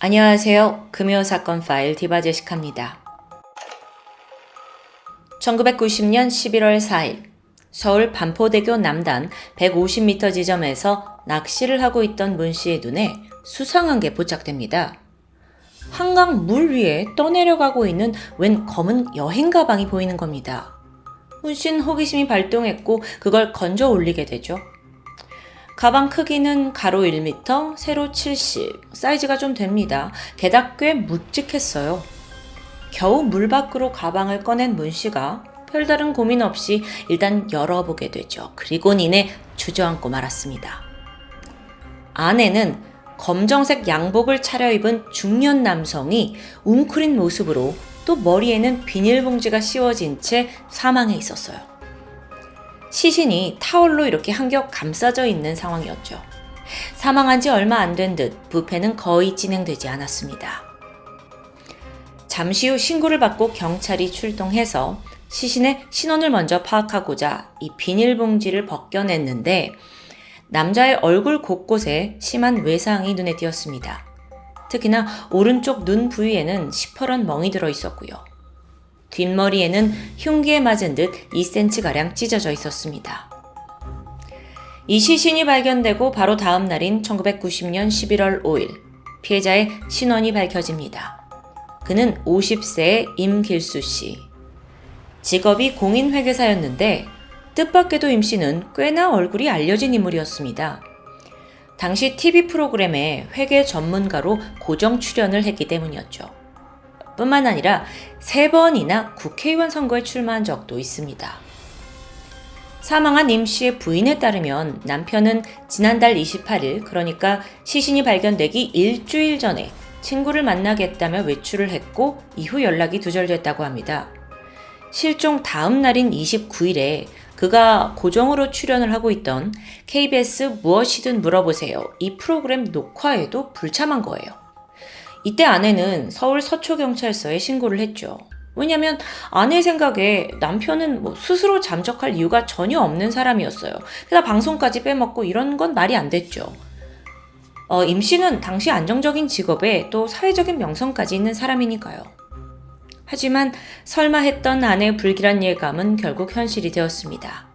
안녕하세요. 금요사건 파일 디바제시카입니다. 1990년 11월 4일 서울 반포대교 남단 150m 지점에서 낚시를 하고 있던 문 씨의 눈에 수상한 게 포착됩니다. 한강 물 위에 떠내려가고 있는 웬 검은 여행 가방이 보이는 겁니다. 문 씨는 호기심이 발동했고 그걸 건져 올리게 되죠. 가방 크기는 가로 1m, 세로 70, 사이즈가 좀 됩니다. 게다가 꽤 묵직했어요. 겨우 물 밖으로 가방을 꺼낸 문 씨가 별다른 고민 없이 일단 열어보게 되죠. 그리고 이내 주저앉고 말았습니다. 안에는 검정색 양복을 차려입은 중년 남성이 웅크린 모습으로 또 머리에는 비닐봉지가 씌워진 채 사망해 있었어요. 시신이 타올로 이렇게 한 겹 감싸져 있는 상황이었죠. 사망한 지 얼마 안 된 듯 부패는 거의 진행되지 않았습니다. 잠시 후 신고를 받고 경찰이 출동해서 시신의 신원을 먼저 파악하고자 이 비닐봉지를 벗겨냈는데 남자의 얼굴 곳곳에 심한 외상이 눈에 띄었습니다. 특히나 오른쪽 눈 부위에는 시퍼런 멍이 들어 있었고요. 뒷머리에는 흉기에 맞은 듯 2cm가량 찢어져 있었습니다. 이 시신이 발견되고 바로 다음 날인 1990년 11월 5일 피해자의 신원이 밝혀집니다. 그는 50세의 임길수 씨. 직업이 공인회계사였는데 뜻밖에도 임 씨는 꽤나 얼굴이 알려진 인물이었습니다. 당시 TV 프로그램에 회계 전문가로 고정 출연을 했기 때문이었죠. 뿐만 아니라 3번이나 국회의원 선거에 출마한 적도 있습니다. 사망한 임 씨의 부인에 따르면 남편은 지난달 28일, 그러니까 시신이 발견되기 일주일 전에 친구를 만나겠다며 외출을 했고 이후 연락이 두절됐다고 합니다. 실종 다음 날인 29일에 그가 고정으로 출연을 하고 있던 KBS 무엇이든 물어보세요. 이 프로그램 녹화에도 불참한 거예요. 이때 아내는 서울 서초경찰서에 신고를 했죠. 왜냐면 아내 생각에 남편은 스스로 잠적할 이유가 전혀 없는 사람이었어요. 게다가 방송까지 빼먹고 이런 건 말이 안 됐죠. 임 씨는 당시 안정적인 직업에 또 사회적인 명성까지 있는 사람이니까요. 하지만 설마 했던 아내의 불길한 예감은 결국 현실이 되었습니다.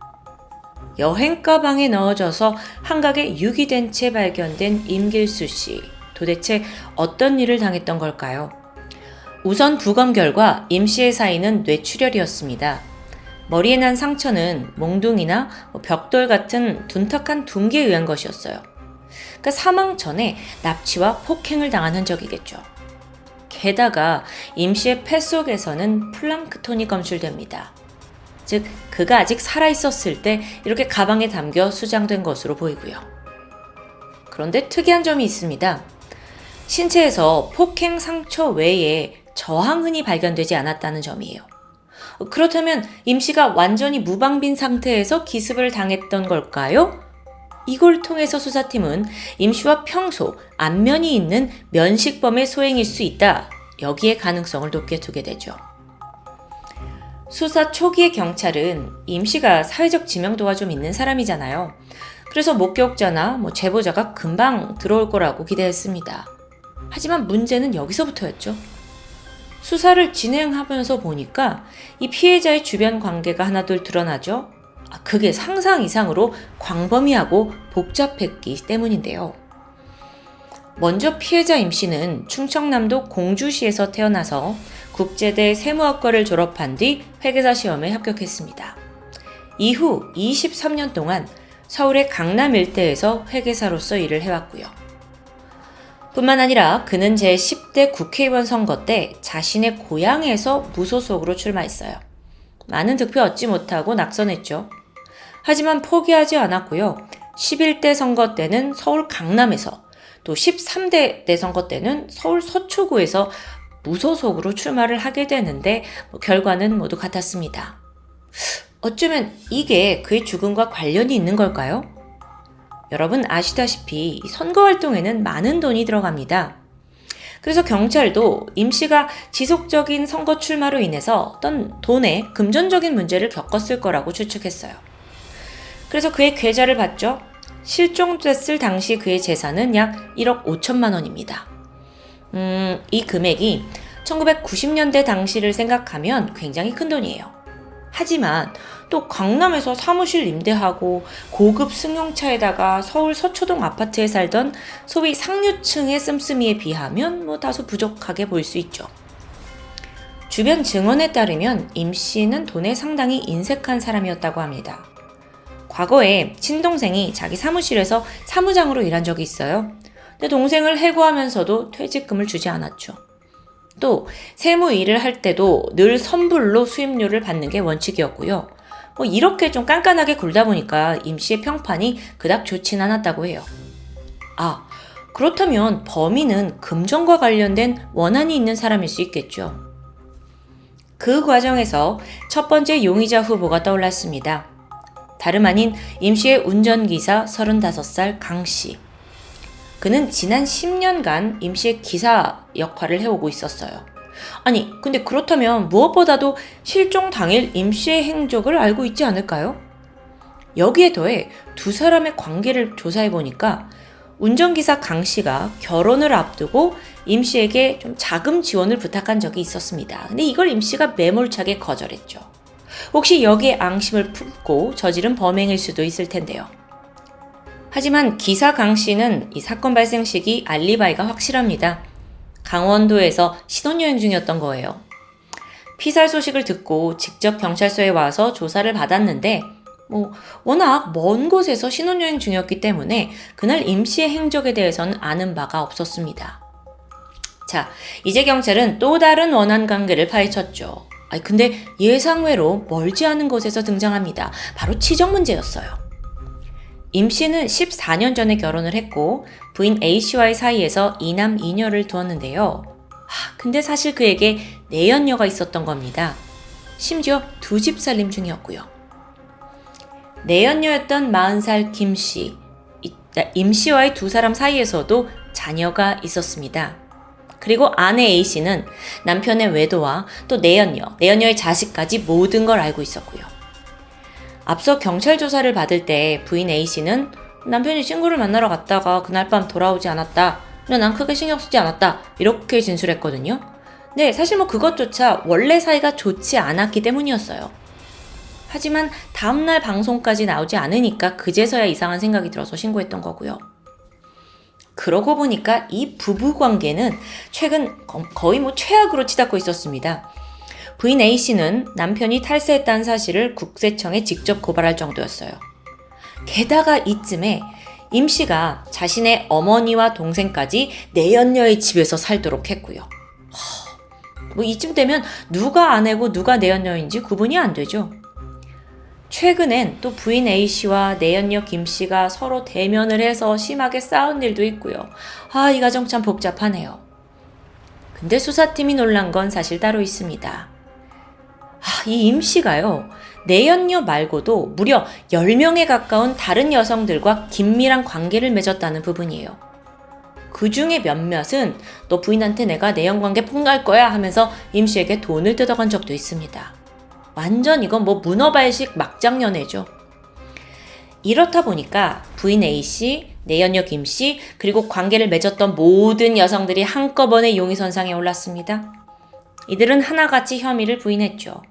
여행 가방에 넣어져서 한각에 유기된 채 발견된 임길수 씨. 도대체 어떤 일을 당했던 걸까요? 우선 부검 결과 임 씨의 사인은 뇌출혈이었습니다. 머리에 난 상처는 몽둥이나 벽돌 같은 둔탁한 둔기에 의한 것이었어요. 그러니까 사망 전에 납치와 폭행을 당한 흔적이겠죠. 게다가 임 씨의 폐 속에서는 플랑크톤이 검출됩니다. 즉, 그가 아직 살아있었을 때 이렇게 가방에 담겨 수장된 것으로 보이고요. 그런데 특이한 점이 있습니다. 신체에서 폭행 상처 외에 저항흔이 발견되지 않았다는 점이에요. 그렇다면 임 씨가 완전히 무방빈 상태에서 기습을 당했던 걸까요? 이걸 통해서 수사팀은 임 씨와 평소 안면이 있는 면식범의 소행일 수 있다. 여기에 가능성을 높게 두게 되죠. 수사 초기의 경찰은 임 씨가 사회적 지명도가 좀 있는 사람이잖아요. 그래서 목격자나 제보자가 금방 들어올 거라고 기대했습니다. 하지만 문제는 여기서부터였죠. 수사를 진행하면서 보니까 이 피해자의 주변 관계가 하나둘 드러나죠. 그게 상상 이상으로 광범위하고 복잡했기 때문인데요. 먼저 피해자 임 씨는 충청남도 공주시에서 태어나서 국제대 세무학과를 졸업한 뒤 회계사 시험에 합격했습니다. 이후 23년 동안 서울의 강남 일대에서 회계사로서 일을 해왔고요. 뿐만 아니라 그는 제10대 국회의원 선거 때 자신의 고향에서 무소속으로 출마했어요. 많은 득표 얻지 못하고 낙선했죠. 하지만 포기하지 않았고요. 11대 선거 때는 서울 강남에서, 또 13대 대선거 때는 서울 서초구에서 무소속으로 출마를 하게 되는데 결과는 모두 같았습니다. 어쩌면 이게 그의 죽음과 관련이 있는 걸까요? 여러분 아시다시피 선거활동에는 많은 돈이 들어갑니다. 그래서 경찰도 임 씨가 지속적인 선거 출마로 인해서 어떤 돈의 금전적인 문제를 겪었을 거라고 추측했어요. 그래서 그의 계좌를 봤죠. 실종됐을 당시 그의 재산은 약 1억 5천만 원입니다. 이 금액이 1990년대 당시를 생각하면 굉장히 큰 돈이에요. 하지만 또 강남에서 사무실 임대하고 고급 승용차에다가 서울 서초동 아파트에 살던 소위 상류층의 씀씀이에 비하면 다소 부족하게 보일 수 있죠. 주변 증언에 따르면 임 씨는 돈에 상당히 인색한 사람이었다고 합니다. 과거에 친동생이 자기 사무실에서 사무장으로 일한 적이 있어요. 근데 동생을 해고하면서도 퇴직금을 주지 않았죠. 또 세무 일을 할 때도 늘 선불로 수임료를 받는 게 원칙이었고요. 이렇게 좀 깐깐하게 굴다 보니까 임 씨의 평판이 그닥 좋진 않았다고 해요. 그렇다면 범인은 금전과 관련된 원한이 있는 사람일 수 있겠죠. 그 과정에서 첫 번째 용의자 후보가 떠올랐습니다. 다름 아닌 임 씨의 운전기사 35살 강 씨. 그는 지난 10년간 임 씨의 기사 역할을 해오고 있었어요. 근데 그렇다면 무엇보다도 실종 당일 임 씨의 행적을 알고 있지 않을까요? 여기에 더해 두 사람의 관계를 조사해보니까 운전기사 강 씨가 결혼을 앞두고 임 씨에게 좀 자금 지원을 부탁한 적이 있었습니다. 근데 이걸 임 씨가 매몰차게 거절했죠. 혹시 여기에 앙심을 품고 저지른 범행일 수도 있을 텐데요. 하지만 기사 강 씨는 이 사건 발생 시기 알리바이가 확실합니다. 강원도에서 신혼여행 중이었던 거예요. 피살 소식을 듣고 직접 경찰서에 와서 조사를 받았는데 워낙 먼 곳에서 신혼여행 중이었기 때문에 그날 임 씨의 행적에 대해서는 아는 바가 없었습니다. 자, 이제 경찰은 또 다른 원한 관계를 파헤쳤죠. 근데 예상외로 멀지 않은 곳에서 등장합니다. 바로 치적 문제였어요. 임 씨는 14년 전에 결혼을 했고 부인 A씨와의 사이에서 이남 이녀를 두었는데요. 근데 사실 그에게 내연녀가 있었던 겁니다. 심지어 두 집 살림 중이었고요. 내연녀였던 40살 김 씨, 임 씨와의 두 사람 사이에서도 자녀가 있었습니다. 그리고 아내 A씨는 남편의 외도와 또 내연녀의 자식까지 모든 걸 알고 있었고요. 앞서 경찰 조사를 받을 때 부인 A씨는 남편이 친구를 만나러 갔다가 그날 밤 돌아오지 않았다. 난 크게 신경 쓰지 않았다. 이렇게 진술했거든요. 네, 사실 그것조차 원래 사이가 좋지 않았기 때문이었어요. 하지만 다음날 방송까지 나오지 않으니까 그제서야 이상한 생각이 들어서 신고했던 거고요. 그러고 보니까 이 부부 관계는 최근 거의 최악으로 치닫고 있었습니다. 부인 A씨는 남편이 탈세했다는 사실을 국세청에 직접 고발할 정도였어요. 게다가 이쯤에 임 씨가 자신의 어머니와 동생까지 내연녀의 집에서 살도록 했고요. 이쯤 되면 누가 아내고 누가 내연녀인지 구분이 안 되죠. 최근엔 또 부인 A씨와 내연녀 김씨가 서로 대면을 해서 심하게 싸운 일도 있고요. 이 가정 참 복잡하네요. 근데 수사팀이 놀란 건 사실 따로 있습니다. 이 임 씨가요, 내연녀 말고도 무려 10명에 가까운 다른 여성들과 긴밀한 관계를 맺었다는 부분이에요. 그 중에 몇몇은 너 부인한테 내가 내연관계 폭로할 거야 하면서 임 씨에게 돈을 뜯어간 적도 있습니다. 완전 이건 문어발식 막장연애죠. 이렇다 보니까 부인 A씨, 내연녀 김씨, 그리고 관계를 맺었던 모든 여성들이 한꺼번에 용의선상에 올랐습니다. 이들은 하나같이 혐의를 부인했죠.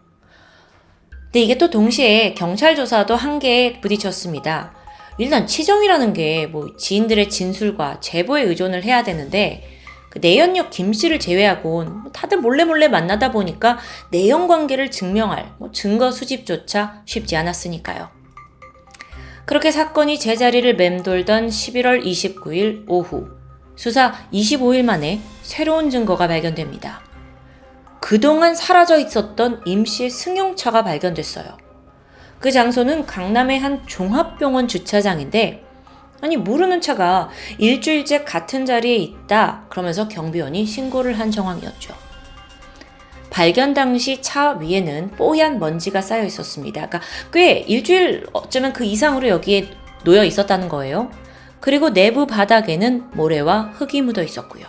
근데 이게 또 동시에 경찰 조사도 한계에 부딪혔습니다. 일단 치정이라는 게 지인들의 진술과 제보에 의존을 해야 되는데 그 내연녀 김씨를 제외하곤 다들 몰래 만나다 보니까 내연 관계를 증명할 증거 수집조차 쉽지 않았으니까요. 그렇게 사건이 제자리를 맴돌던 11월 29일 오후 수사 25일 만에 새로운 증거가 발견됩니다. 그동안 사라져 있었던 임 씨의 승용차가 발견됐어요. 그 장소는 강남의 한 종합병원 주차장인데 모르는 차가 일주일째 같은 자리에 있다 그러면서 경비원이 신고를 한 정황이었죠. 발견 당시 차 위에는 뽀얀 먼지가 쌓여 있었습니다. 그러니까 꽤 일주일 어쩌면 그 이상으로 여기에 놓여 있었다는 거예요. 그리고 내부 바닥에는 모래와 흙이 묻어 있었고요.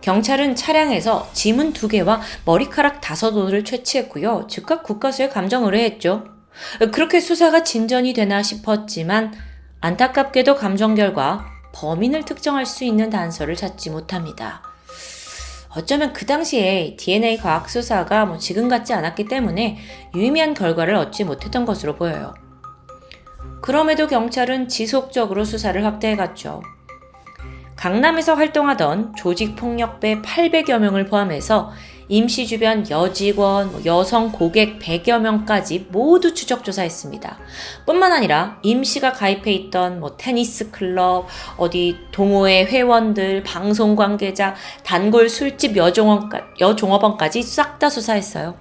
경찰은 차량에서 지문 2개와 머리카락 5올을 채취했고요. 즉각 국과수에 감정 의뢰했죠. 그렇게 수사가 진전이 되나 싶었지만 안타깝게도 감정 결과 범인을 특정할 수 있는 단서를 찾지 못합니다. 어쩌면 그 당시에 DNA 과학 수사가 지금 같지 않았기 때문에 유의미한 결과를 얻지 못했던 것으로 보여요. 그럼에도 경찰은 지속적으로 수사를 확대해갔죠. 강남에서 활동하던 조직폭력배 800여 명을 포함해서 임씨 주변 여직원, 여성 고객 100여 명까지 모두 추적 조사했습니다. 뿐만 아니라 임씨가 가입해 있던 테니스 클럽, 어디 동호회 회원들, 방송 관계자, 단골 술집 여종업원까지 싹 다 수사했어요.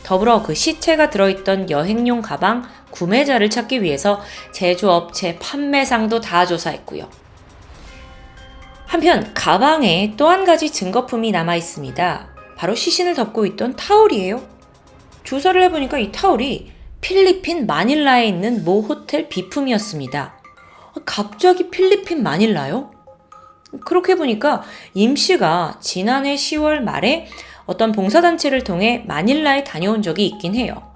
더불어 그 시체가 들어있던 여행용 가방 구매자를 찾기 위해서 제조업체 판매상도 다 조사했고요. 한편 가방에 또 한 가지 증거품이 남아 있습니다. 바로 시신을 덮고 있던 타올이에요. 조사를 해보니까 이 타올이 필리핀 마닐라에 있는 모 호텔 비품이었습니다. 갑자기 필리핀 마닐라요? 그렇게 보니까 임 씨가 지난해 10월 말에 어떤 봉사단체를 통해 마닐라에 다녀온 적이 있긴 해요.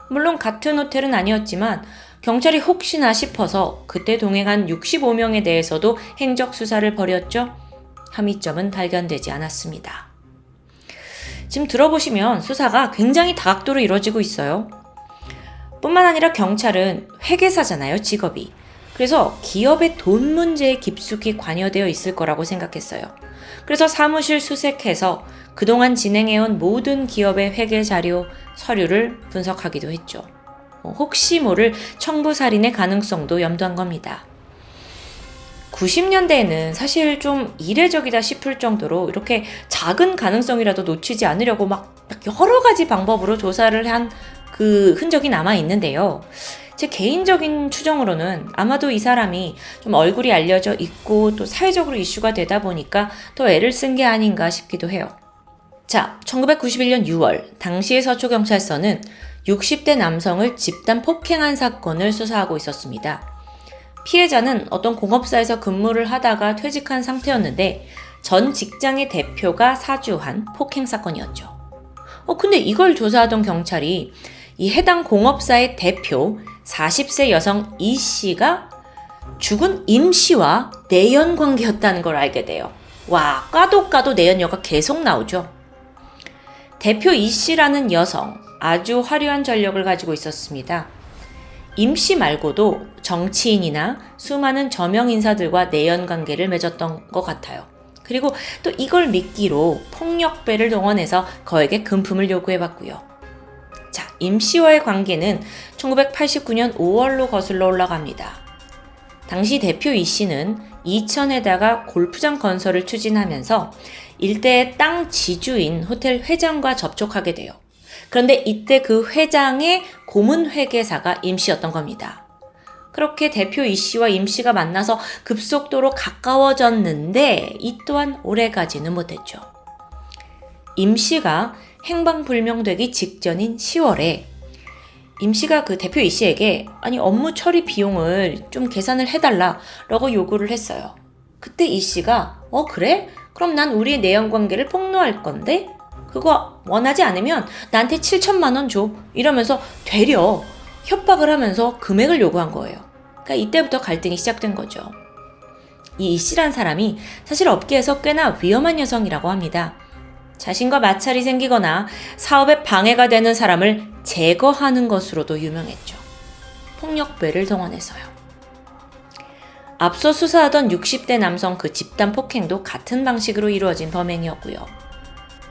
물론 같은 호텔은 아니었지만 경찰이 혹시나 싶어서 그때 동행한 65명에 대해서도 행적 수사를 벌였죠. 혐의점은 발견되지 않았습니다. 지금 들어보시면 수사가 굉장히 다각도로 이루어지고 있어요. 뿐만 아니라 경찰은 회계사잖아요, 직업이. 그래서 기업의 돈 문제에 깊숙이 관여되어 있을 거라고 생각했어요. 그래서 사무실 수색해서 그동안 진행해온 모든 기업의 회계 자료, 서류를 분석하기도 했죠. 혹시 모를 청부살인의 가능성도 염두한 겁니다. 90년대에는 사실 좀 이례적이다 싶을 정도로 이렇게 작은 가능성이라도 놓치지 않으려고 막 여러 가지 방법으로 조사를 한 그 흔적이 남아 있는데요. 제 개인적인 추정으로는 아마도 이 사람이 좀 얼굴이 알려져 있고 또 사회적으로 이슈가 되다 보니까 더 애를 쓴 게 아닌가 싶기도 해요. 자, 1991년 6월 당시의 서초경찰서는 60대 남성을 집단 폭행한 사건을 수사하고 있었습니다. 피해자는 어떤 공업사에서 근무를 하다가 퇴직한 상태였는데 전 직장의 대표가 사주한 폭행 사건이었죠. 근데 이걸 조사하던 경찰이 이 해당 공업사의 대표 40세 여성 이 씨가 죽은 임 씨와 내연 관계였다는 걸 알게 돼요. 와, 까도 내연녀가 계속 나오죠. 대표 이 씨라는 여성, 아주 화려한 전력을 가지고 있었습니다. 임 씨 말고도 정치인이나 수많은 저명 인사들과 내연 관계를 맺었던 것 같아요. 그리고 또 이걸 미끼로 폭력배를 동원해서 거액의 금품을 요구해봤고요. 자, 임 씨와의 관계는 1989년 5월로 거슬러 올라갑니다. 당시 대표 이 씨는 이천에다가 골프장 건설을 추진하면서 일대의 땅 지주인 호텔 회장과 접촉하게 돼요. 그런데 이때 그 회장의 고문 회계사가 임 씨였던 겁니다. 그렇게 대표 이 씨와 임 씨가 만나서 급속도로 가까워졌는데 이 또한 오래가지는 못했죠. 임 씨가 행방불명되기 직전인 10월에 임 씨가 그 대표 이 씨에게 업무 처리 비용을 좀 계산을 해달라라고 요구를 했어요. 그때 이 씨가 그래? 그럼 난 우리의 내연 관계를 폭로할 건데 그거 원하지 않으면 나한테 7천만 원 줘 이러면서 되려 협박을 하면서 금액을 요구한 거예요. 그러니까 이때부터 갈등이 시작된 거죠. 이 씨란 사람이 사실 업계에서 꽤나 위험한 여성이라고 합니다. 자신과 마찰이 생기거나 사업에 방해가 되는 사람을 제거하는 것으로도 유명했죠. 폭력배를 동원해서요. 앞서 수사하던 60대 남성 그 집단 폭행도 같은 방식으로 이루어진 범행이었고요.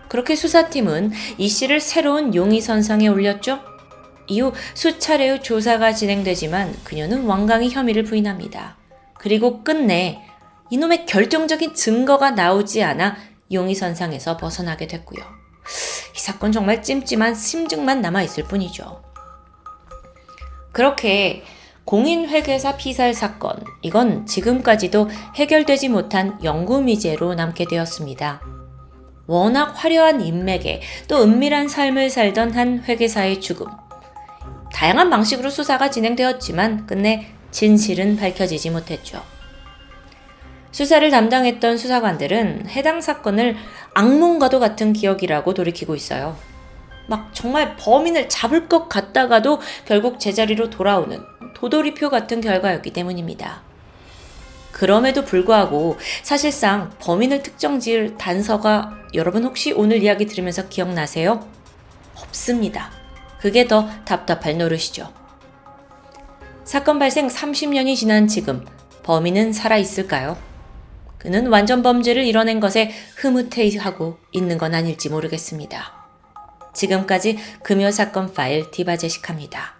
그렇게 수사팀은 이 씨를 새로운 용의선상에 올렸죠. 이후 수차례의 조사가 진행되지만 그녀는 완강히 혐의를 부인합니다. 그리고 끝내 이놈의 결정적인 증거가 나오지 않아 용의선상에서 벗어나게 됐고요. 이 사건 정말 찜찜한 심증만 남아있을 뿐이죠. 그렇게 공인회계사 피살 사건, 이건 지금까지도 해결되지 못한 영구미제로 남게 되었습니다. 워낙 화려한 인맥에 또 은밀한 삶을 살던 한 회계사의 죽음. 다양한 방식으로 수사가 진행되었지만 끝내 진실은 밝혀지지 못했죠. 수사를 담당했던 수사관들은 해당 사건을 악몽과도 같은 기억이라고 돌이키고 있어요. 막 정말 범인을 잡을 것 같다가도 결국 제자리로 돌아오는 도돌이표 같은 결과였기 때문입니다. 그럼에도 불구하고 사실상 범인을 특정 지을 단서가 여러분 혹시 오늘 이야기 들으면서 기억나세요? 없습니다. 그게 더 답답할 노릇이죠. 사건 발생 30년이 지난 지금 범인은 살아있을까요? 그는 완전 범죄를 이뤄낸 것에 흐뭇해하고 있는 건 아닐지 모르겠습니다. 지금까지 금요사건 파일 디바제시카입니다.